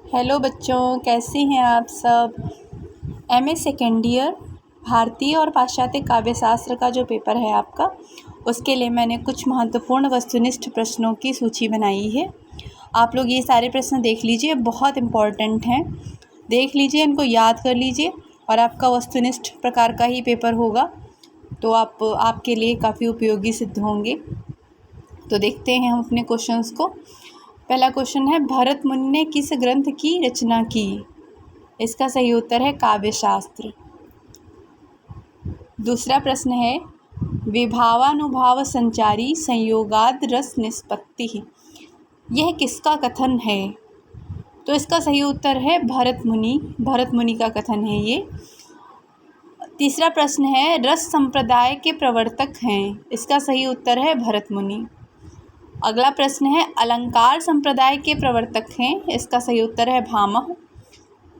Hello बच्चों, कैसे हैं आप सब। एमए सेकेंड ईयर भारतीय और पाश्चात्य काव्यशास्त्र का जो पेपर है आपका, उसके लिए मैंने कुछ महत्वपूर्ण वस्तुनिष्ठ प्रश्नों की सूची बनाई है। आप लोग ये सारे प्रश्न देख लीजिए, बहुत इम्पॉर्टेंट हैं। देख लीजिए, इनको याद कर लीजिए और आपका वस्तुनिष्ठ प्रकार का ही पेपर होगा, तो आपके लिए काफ़ी उपयोगी सिद्ध होंगे। तो देखते हैं हम अपने क्वेश्चंस को। पहला क्वेश्चन है, भरत मुनि ने किस ग्रंथ की रचना की। इसका सही उत्तर है काव्यशास्त्र। दूसरा प्रश्न है, विभावानुभाव संचारी संयोगाद रस निष्पत्ति, यह किसका कथन है। तो इसका सही उत्तर है भरत मुनि का कथन है ये। तीसरा प्रश्न है, रस संप्रदाय के प्रवर्तक हैं। इसका सही उत्तर है भरत मुनि। अगला प्रश्न है, अलंकार संप्रदाय के प्रवर्तक हैं। इसका सही उत्तर है भामह।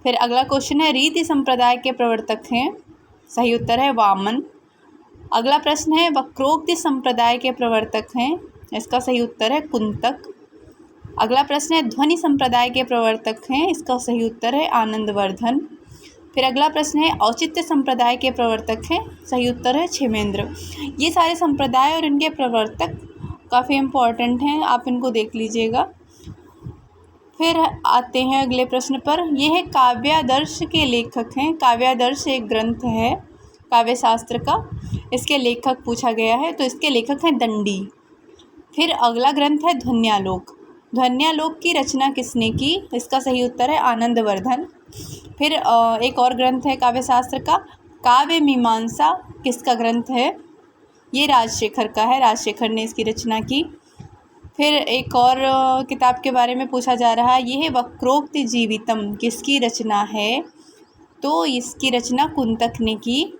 फिर अगला क्वेश्चन है, रीति संप्रदाय के प्रवर्तक हैं। सही उत्तर है वामन। अगला प्रश्न है, वक्रोक्ति संप्रदाय के प्रवर्तक हैं। इसका सही उत्तर है कुंतक। अगला प्रश्न है, ध्वनि संप्रदाय के प्रवर्तक हैं। इसका सही उत्तर है आनंदवर्धन। फिर अगला प्रश्न है, औचित्य संप्रदाय के प्रवर्तक हैं। सही उत्तर है क्षेमेंद्र। ये सारे संप्रदाय और इनके प्रवर्तक काफ़ी इम्पॉर्टेंट हैं, आप इनको देख लीजिएगा। फिर आते हैं अगले प्रश्न पर। यह काव्यादर्श के लेखक हैं। काव्यादर्श एक ग्रंथ है काव्यशास्त्र का, इसके लेखक पूछा गया है, तो इसके लेखक हैं दंडी। फिर अगला ग्रंथ है ध्वन्यालोक। ध्वन्यालोक की रचना किसने की। इसका सही उत्तर है आनंदवर्धन। फिर एक और ग्रंथ है काव्यशास्त्र का, काव्य मीमांसा, किसका ग्रंथ है। ये राजशेखर का है, राजशेखर ने इसकी रचना की। फिर एक और किताब के बारे में पूछा जा रहा है, यह है वक्रोक्ति जीवितम, किसकी रचना है। तो इसकी रचना कुंतक ने की।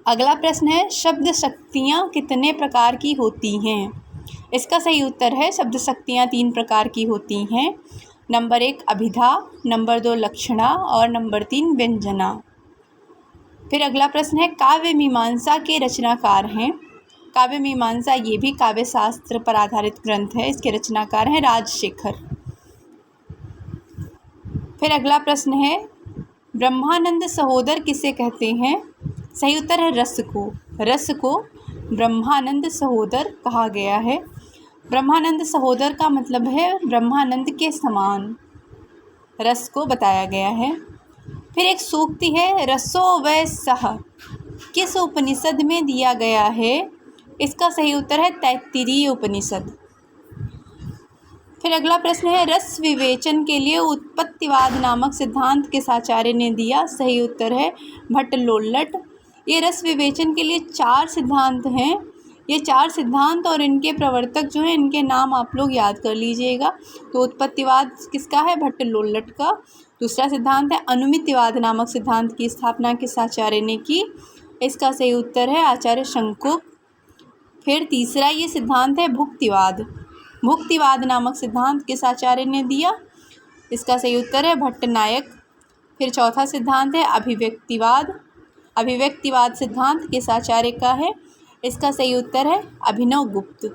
अगला प्रश्न है, शब्द शक्तियाँ कितने प्रकार की होती हैं। इसका सही उत्तर है शब्द शक्तियाँ 3 प्रकार की होती हैं। नंबर 1 अभिधा, नंबर 2 लक्षणा और नंबर 3 व्यंजना। फिर अगला प्रश्न है, काव्य मीमांसा के रचनाकार हैं। काव्य मीमांसा ये भी काव्यशास्त्र पर आधारित ग्रंथ है, इसके रचनाकार हैं राजशेखर। फिर अगला प्रश्न है, ब्रह्मानंद सहोदर किसे कहते हैं। सही उत्तर है रस को। रस को ब्रह्मानंद सहोदर कहा गया है। ब्रह्मानंद सहोदर का मतलब है ब्रह्मानंद के समान, रस को बताया गया है। फिर एक सूक्ति है, रसो वै सह, किस उपनिषद में दिया गया है। इसका सही उत्तर है तैत्तिरीय उपनिषद। फिर अगला प्रश्न है, रस विवेचन के लिए उत्पत्तिवाद नामक सिद्धांत किस आचार्य ने दिया। सही उत्तर है भट्टलोल्लट। ये रस विवेचन के लिए 4 सिद्धांत हैं। ये 4 सिद्धांत और इनके प्रवर्तक जो हैं, इनके नाम आप लोग याद कर लीजिएगा। तो उत्पत्तिवाद किसका है, भट्टलोल्लट का। दूसरा सिद्धांत है अनुमितिवाद नामक सिद्धांत की स्थापना किस आचार्य ने की। इसका सही उत्तर है आचार्य शंकुक। फिर तीसरा ये सिद्धांत है भुक्तिवाद। भुक्तिवाद नामक सिद्धांत किस आचार्य ने दिया। इसका सही उत्तर है भट्टनायक। फिर चौथा सिद्धांत है अभिव्यक्तिवाद। अभिव्यक्तिवाद सिद्धांत किस आचार्य का है। इसका सही उत्तर है अभिनव गुप्त।